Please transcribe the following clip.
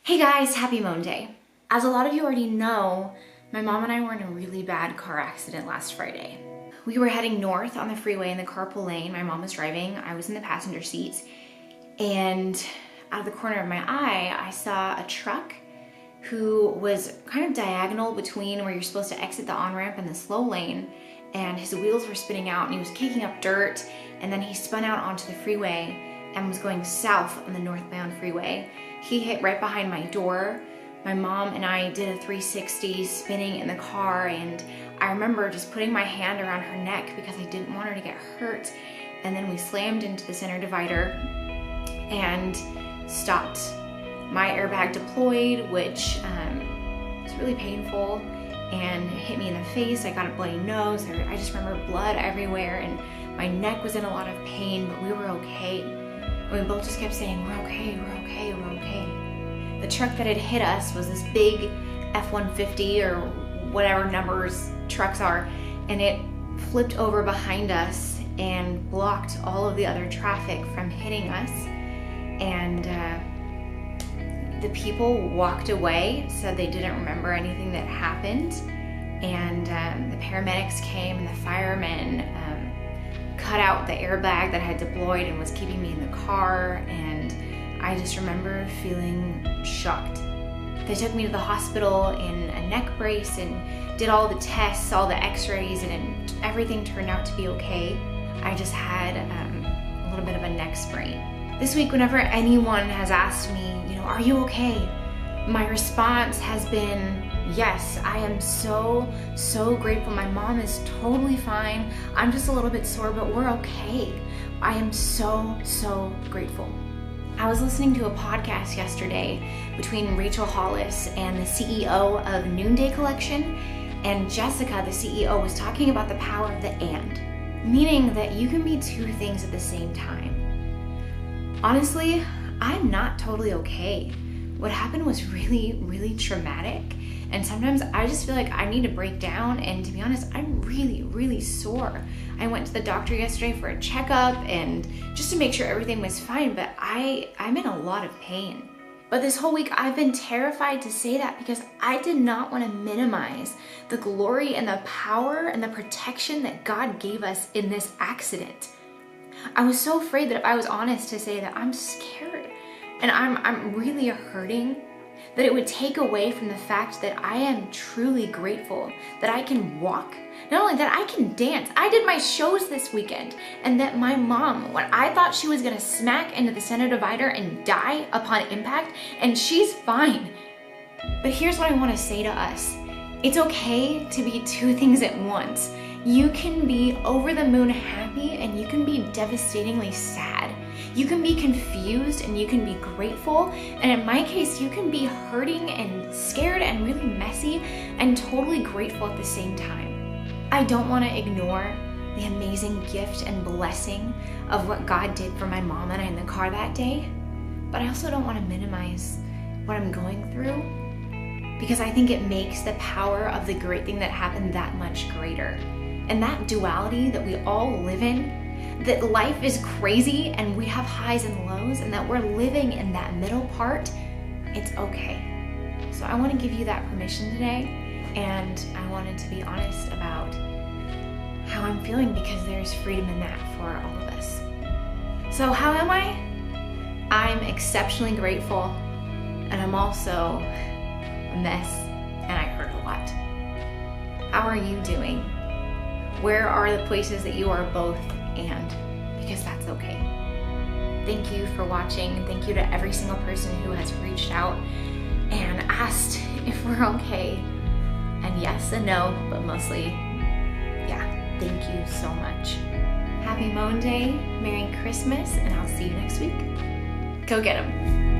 Hey guys, happy MON-day. As a lot of you already know, my mom and I were in a really bad car accident last Friday. We were heading north on the freeway in the carpool lane. My mom was driving, I was in the passenger seat, and out of the corner of my eye, I saw a truck who was kind of diagonal between where you're supposed to exit the on-ramp and the slow lane, and his wheels were spinning out and he was kicking up dirt, and then he spun out onto the freeway and was going south on the northbound freeway. He hit right behind my door. My mom and I did a 360 spinning in the car, and I remember just putting my hand around her neck because I didn't want her to get hurt. And then we slammed into the center divider and stopped. My airbag deployed, which was really painful, and it hit me in the face. I got a bloody nose. I just remember blood everywhere, and my neck was in a lot of pain, but we were okay. We both just kept saying, we're okay, we're okay, we're okay. The truck that had hit us was this big F-150 or whatever numbers trucks are, and it flipped over behind us and blocked all of the other traffic from hitting us. And the people walked away, said they didn't remember anything that happened. And the paramedics came and the firemen cut out the airbag that had deployed and was keeping me in the car, and I just remember feeling shocked. They took me to the hospital in a neck brace and did all the tests, all the x-rays, and everything turned out to be okay. I just had a little bit of a neck sprain. This week, whenever anyone has asked me, are you okay? My response has been, yes, I am so grateful. My mom is totally fine. I'm just a little bit sore, but we're okay. I am so grateful. I was listening to a podcast yesterday between Rachel Hollis and the CEO of Noonday Collection, and Jessica, the CEO, was talking about the power of the and, meaning that you can be two things at the same time. Honestly, I'm not totally okay. What happened was really traumatic, and sometimes I just feel like I need to break down, and to be honest, I'm really sore. I went to the doctor yesterday for a checkup and just to make sure everything was fine, but I'm in a lot of pain. But this whole week I've been terrified to say that because I did not want to minimize the glory and the power and the protection that God gave us in this accident. I was so afraid that if I was honest to say that I'm scared and I'm really hurting, that it would take away from the fact that I am truly grateful that I can walk. Not only that, I can dance. I did my shows this weekend, and that my mom, when I thought she was gonna smack into the center divider and die upon impact, and she's fine. But here's what I wanna say to us. It's okay to be two things at once. You can be over the moon happy, and you can be devastatingly sad. You can be confused and you can be grateful, and in my case, you can be hurting and scared and really messy and totally grateful at the same time. I don't want to ignore the amazing gift and blessing of what God did for my mom and I in the car that day, but I also don't want to minimize what I'm going through, because I think it makes the power of the great thing that happened that much greater. And that duality that we all live in, that life is crazy and we have highs and lows, and that we're living in that middle part, it's okay. So I want to give you that permission today, and I wanted to be honest about how I'm feeling, because there's freedom in that for all of us. So how am I? I'm exceptionally grateful, and I'm also a mess, and I hurt a lot. How are you doing? Where are the places that you are both and? Because that's okay. Thank you for watching. Thank you to every single person who has reached out and asked if we're okay. And yes and no, but mostly, yeah, thank you so much. Happy MON-day, Merry Christmas, and I'll see you next week. Go get 'em.